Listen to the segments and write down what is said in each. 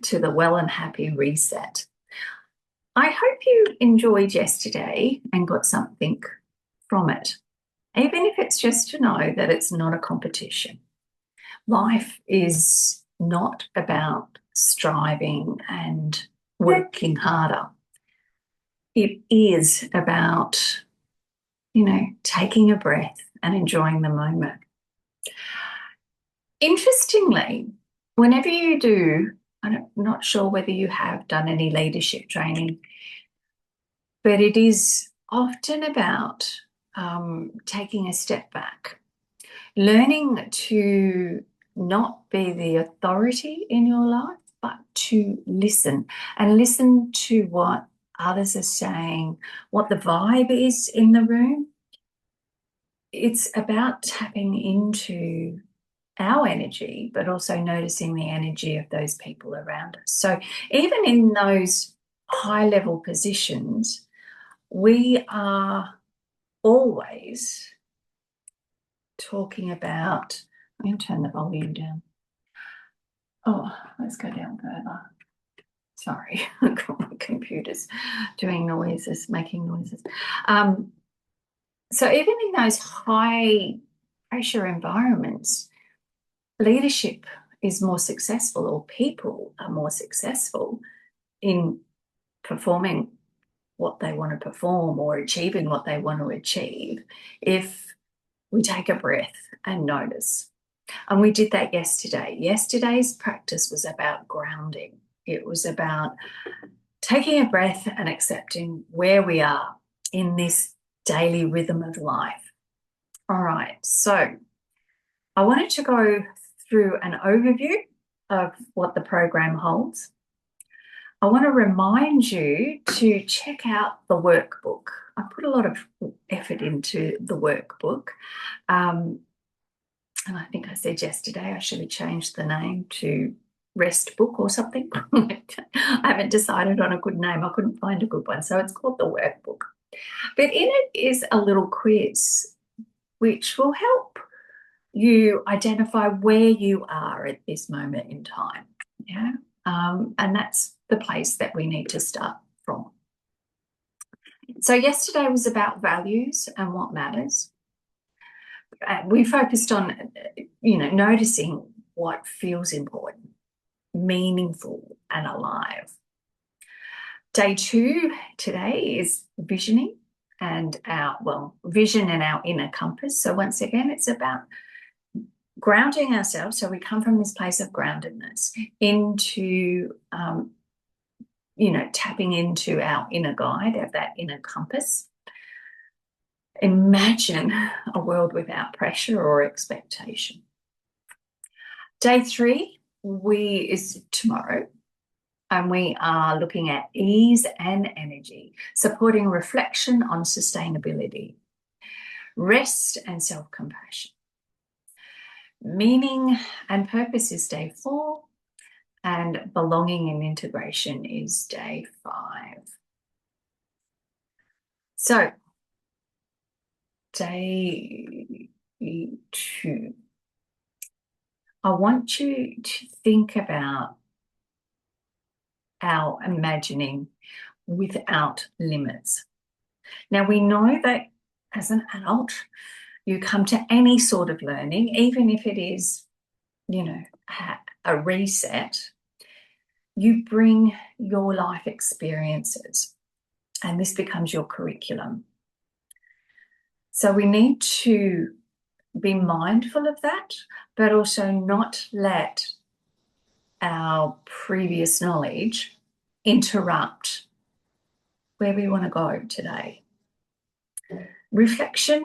to the WellNHappy Reset. I hope you enjoyed yesterday and got something from it, even if it's just to know that it's not a competition. Life is not about striving and working harder. It is about, taking a breath and enjoying the moment. Interestingly, whenever you do, I'm not sure whether you have done any leadership training, but it is often about taking a step back, learning to not be the authority in your life, but to listen and listen to what others are saying, what the vibe is in the room. It's about tapping into our energy, but also noticing the energy of those people around us. So even in those high-level positions, we are always talking about, I'm going to turn the volume down. Oh, let's go down further. Sorry, I've got my computer's doing noises, making noises. So even in those high-pressure environments, leadership is more successful, or people are more successful in performing what they want to perform or achieving what they want to achieve if we take a breath and notice. And we did that yesterday. Yesterday's practice was about grounding. It was about taking a breath and accepting where we are in this daily rhythm of life. All right, so I wanted to go through an overview of what the program holds. I want to remind you to check out the workbook. I put a lot of effort into the workbook. And I think I said yesterday I should have changed the name to Rest Book or something. I haven't decided on a good name. I couldn't find a good one. So it's called the workbook. But in it is a little quiz which will help you identify where you are at this moment in time. Yeah. And that's the place that we need to start from. So yesterday was about values and what matters. We focused on, noticing what feels important, meaningful and alive. Day 2 today is visioning and vision and our inner compass. So once again, it's about grounding ourselves. So we come from this place of groundedness into, tapping into our inner guide, of that inner compass. Imagine a world without pressure or expectation. Day 3 is tomorrow, and we are looking at ease and energy, supporting reflection on sustainability, rest and self-compassion. Meaning and purpose is day 4, and belonging and integration is day 5. So, day 2, I want you to think about our imagining without limits. Now, we know that as an adult, you come to any sort of learning, even if it is, a reset, you bring your life experiences, and this becomes your curriculum. So we need to be mindful of that, but also not let our previous knowledge interrupt where we want to go today. Reflection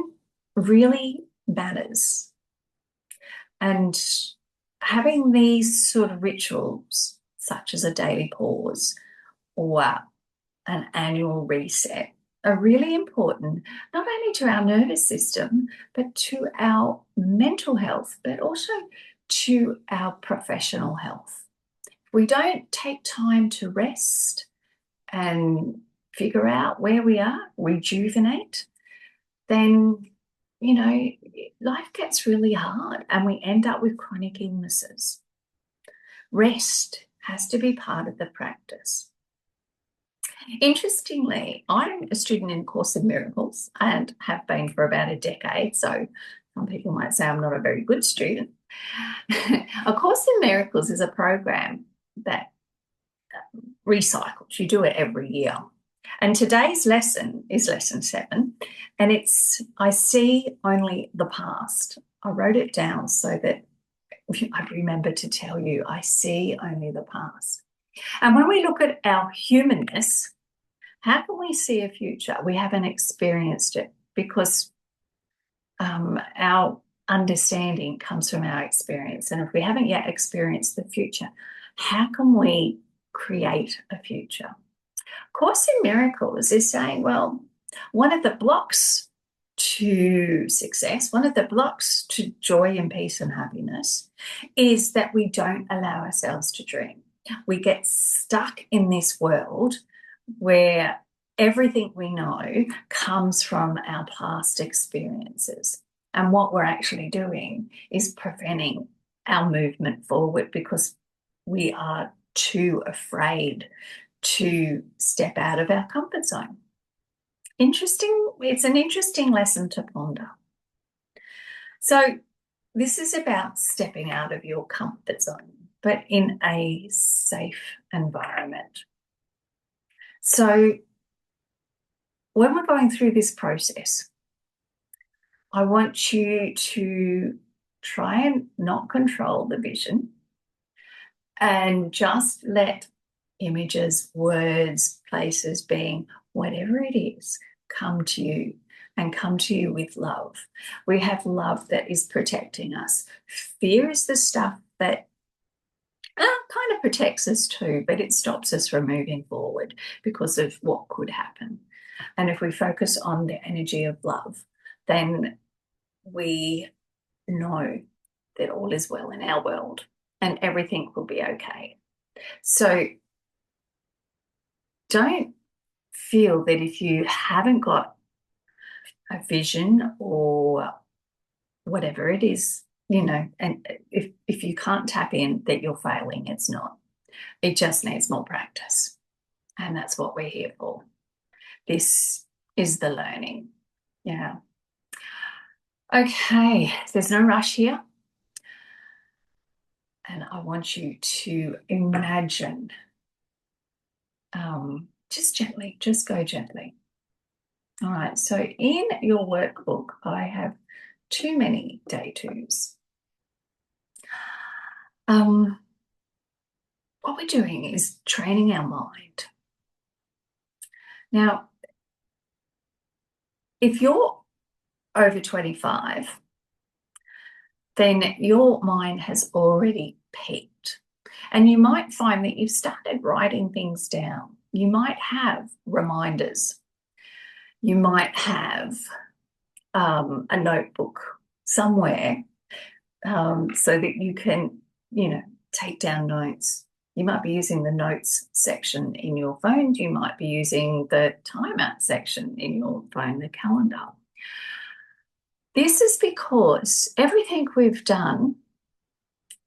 really matters. And having these sort of rituals, such as a daily pause or an annual reset, are really important, not only to our nervous system, but to our mental health, but also to our professional health. If we don't take time to rest and figure out where we are, rejuvenate, then, life gets really hard and we end up with chronic illnesses. Rest has to be part of the practice. Interestingly, I'm a student in Course in Miracles and have been for about a decade, so some people might say I'm not a very good student. A Course in Miracles is a program that recycles. You do it every year. And today's lesson is lesson 7, and it's I see only the past. I wrote it down so that I remember to tell you I see only the past. And when we look at our humanness, how can we see a future? We haven't experienced it because our understanding comes from our experience. And if we haven't yet experienced the future, how can we create a future? Course in Miracles is saying, well, one of the blocks to success, one of the blocks to joy and peace and happiness is that we don't allow ourselves to dream. We get stuck in this world where everything we know comes from our past experiences. And what we're actually doing is preventing our movement forward because we are too afraid to step out of our comfort zone. Interesting. It's an interesting lesson to ponder. So this is about stepping out of your comfort zone, but in a safe environment. So when we're going through this process, I want you to try and not control the vision and just let images, words, places, being, whatever it is, come to you and come to you with love. We have love that is protecting us. Fear is the stuff that kind of protects us too, but it stops us from moving forward because of what could happen. And if we focus on the energy of love, then we know that all is well in our world and everything will be okay. So don't feel that if you haven't got a vision or whatever it is, and if you can't tap in, that you're failing. It's not. It just needs more practice. And that's what we're here for. This is the learning. Yeah. Okay, there's no rush here. And I want you to imagine, just gently, just go gently. All right, so in your workbook, I have too many day twos. What we're doing is training our mind. Now, if you're over 25, then your mind has already peaked. And you might find that you've started writing things down. You might have reminders. You might have a notebook somewhere so that you can, take down notes. You might be using the notes section in your phone. You might be using the timeout section in your phone, the calendar. This is because everything we've done,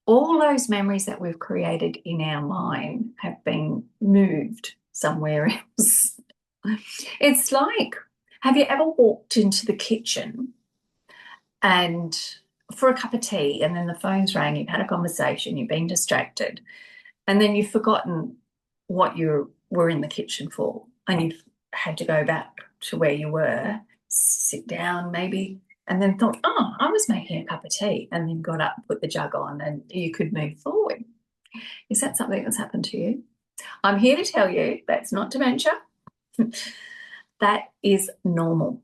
all those memories that we've created in our mind have been moved somewhere else. It's like, have you ever walked into the kitchen and for a cup of tea and then the phone's rang, you've had a conversation, you've been distracted, and then you've forgotten what you were in the kitchen for and you've had to go back to where you were, sit down maybe, and then thought, oh, I was making a cup of tea, and then got up, put the jug on, and you could move forward. Is that something that's happened to you? I'm here to tell you that's not dementia. That is normal.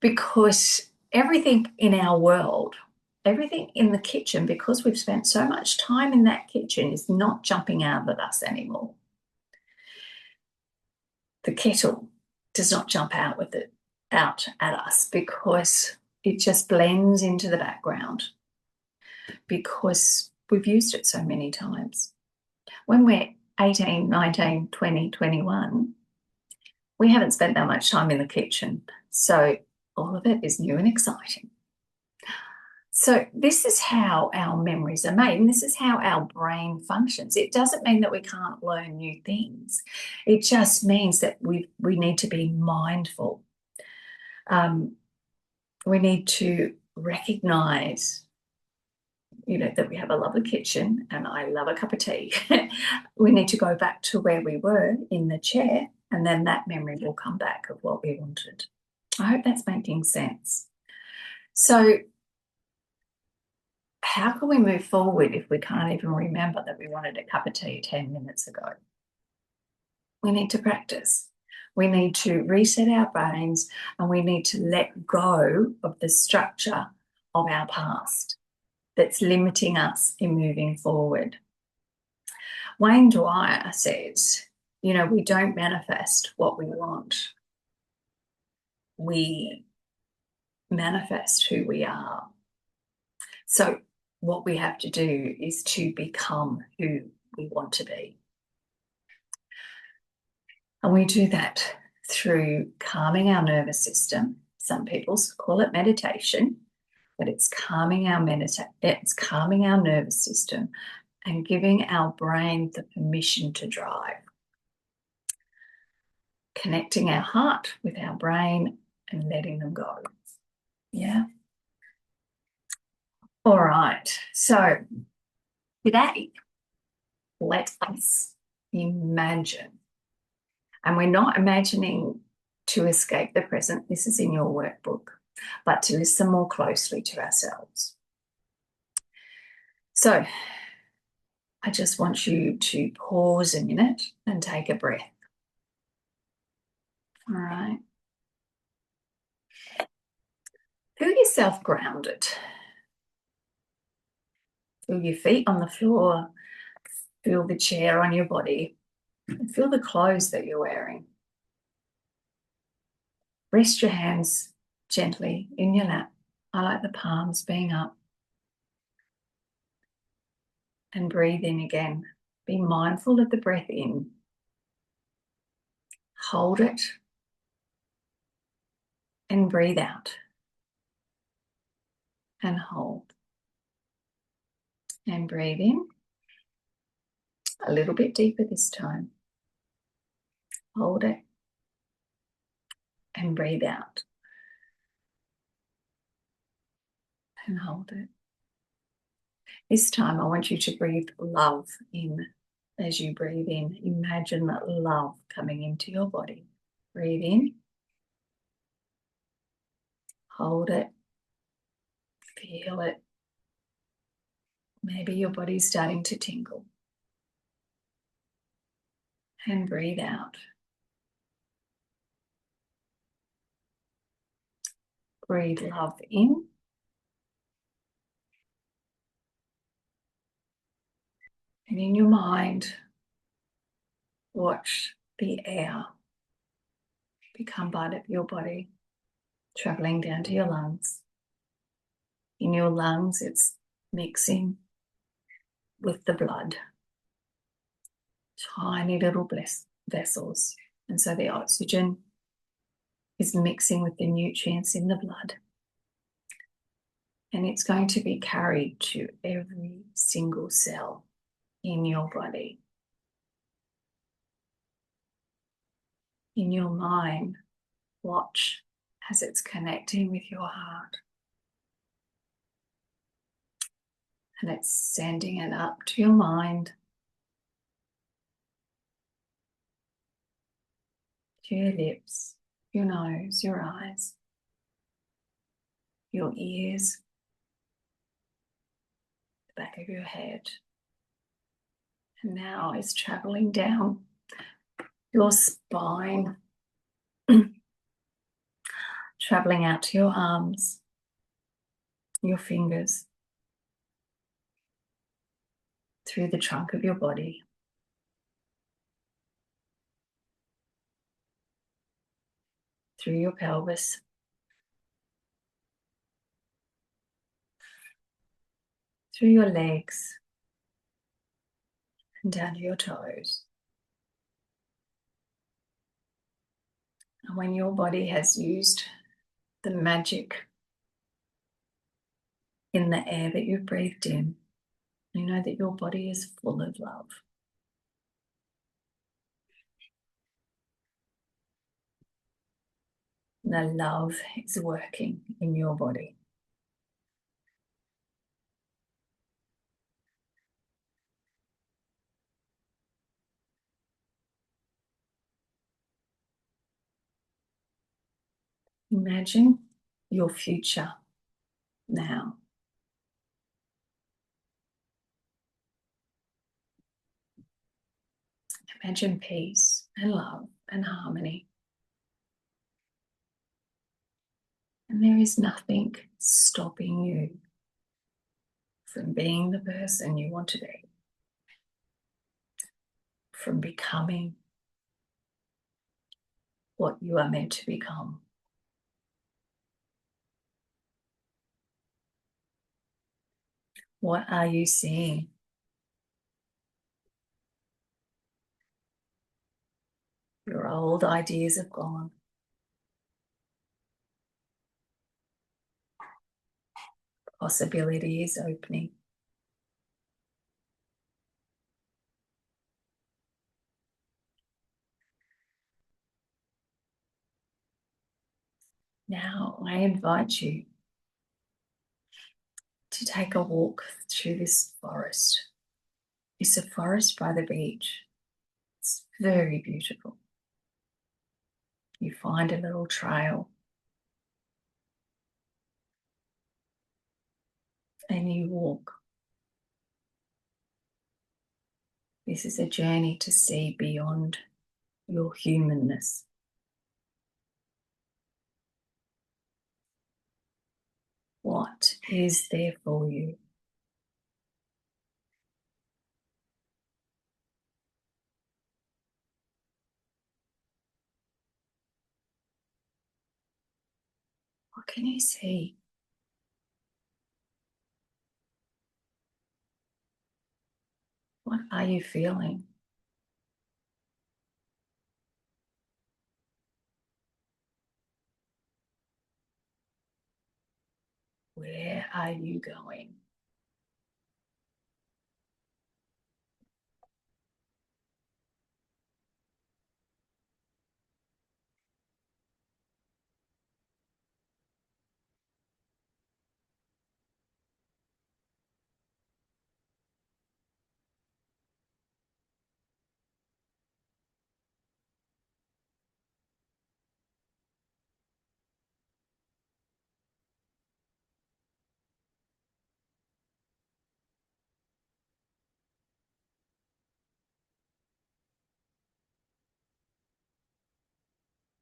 Because everything in our world, everything in the kitchen, because we've spent so much time in that kitchen, is not jumping out at us anymore. The kettle does not jump out at us because it just blends into the background because we've used it so many times. When we're 18, 19, 20, 21, we haven't spent that much time in the kitchen. So all of it is new and exciting. So this is how our memories are made, and this is how our brain functions. It doesn't mean that we can't learn new things. It just means that we need to be mindful. We need to recognize, that we have a lovely kitchen and I love a cup of tea. We need to go back to where we were in the chair, and then that memory will come back of what we wanted. I hope that's making sense. So how can we move forward if we can't even remember that we wanted a cup of tea 10 minutes ago? We need to practice. We need to reset our brains, and we need to let go of the structure of our past that's limiting us in moving forward. Wayne Dwyer says, we don't manifest what we want. We manifest who we are. So what we have to do is to become who we want to be. And we do that through calming our nervous system. Some people call it meditation, but it's calming our nervous system and giving our brain the permission to drive. Connecting our heart with our brain and letting them go. Yeah. All right. So today, let us imagine. And we're not imagining to escape the present. This is in your workbook, but to listen more closely to ourselves. So I just want you to pause a minute and take a breath. All right. Feel yourself grounded. Feel your feet on the floor. Feel the chair on your body. And feel the clothes that you're wearing. Rest your hands gently in your lap. I like the palms being up. And breathe in again. Be mindful of the breath in. Hold it. And breathe out. And hold. And breathe in. A little bit deeper this time. Hold it. And breathe out. And hold it. This time I want you to breathe love in. As you breathe in, imagine that love coming into your body. Breathe in. Hold it. Feel it. Maybe your body's starting to tingle. And breathe out. Breathe love in. And in your mind, watch the air become part of your body, traveling down to your lungs. In your lungs, it's mixing with the blood. Tiny little vessels. And so the oxygen is mixing with the nutrients in the blood. And it's going to be carried to every single cell in your body. In your mind, watch as it's connecting with your heart. And it's sending it up to your mind, to your lips, your nose, your eyes, your ears, the back of your head. And now it's traveling down your spine, traveling out to your arms, your fingers, through the trunk of your body, through your pelvis, through your legs, and down to your toes. And when your body has used the magic in the air that you've breathed in, you know that your body is full of love. The love is working in your body. Imagine your future now. Imagine peace and love and harmony. And there is nothing stopping you from being the person you want to be, from becoming what you are meant to become. What are you seeing? Your old ideas have gone. Possibility is opening. Now I invite you to take a walk through this forest. It's a forest by the beach. It's very beautiful. You find a little trail and you walk. This is a journey to see beyond your humanness. What is there for you? What can you see? What are you feeling? Where are you going?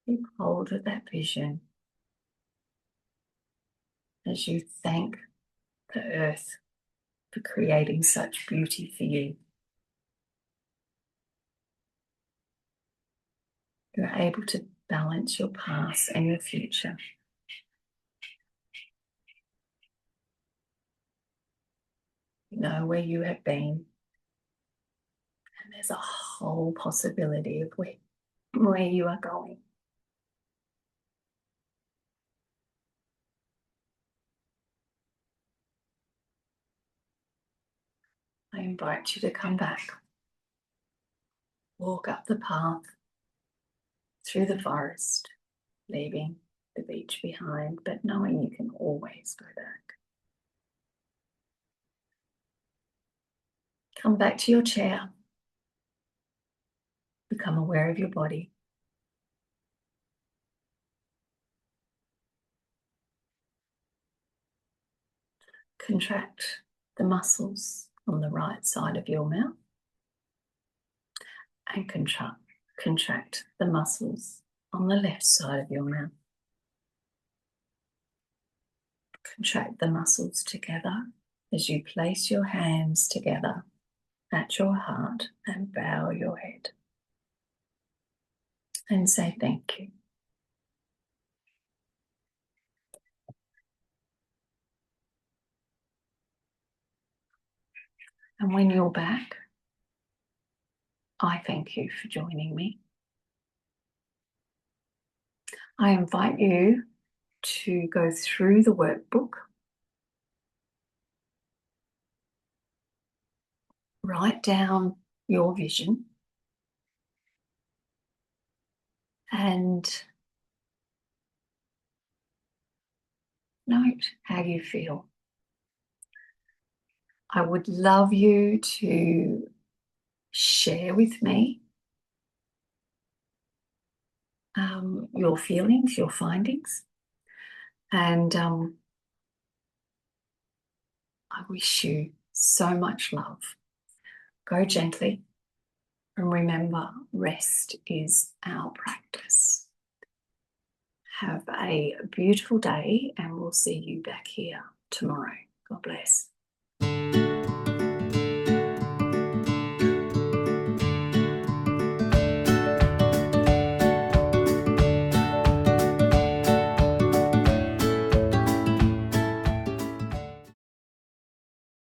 Keep hold of that vision as you thank the earth for creating such beauty for you. You're able to balance your past and your future. You know where you have been, and there's a whole possibility of where you are going. I invite you to come back. Walk up the path through the forest, leaving the beach behind, but knowing you can always go back. Come back to your chair. Become aware of your body. Contract the muscles on the right side of your mouth and contract the muscles on the left side of your mouth. Contract the muscles together as you place your hands together at your heart and bow your head and say thank you. And when you're back, I thank you for joining me. I invite you to go through the workbook Write down your vision and note how you feel. I would love you to share with me your feelings, your findings, and I wish you so much love. Go gently, and remember, rest is our practice. Have a beautiful day, and we'll see you back here tomorrow. God bless.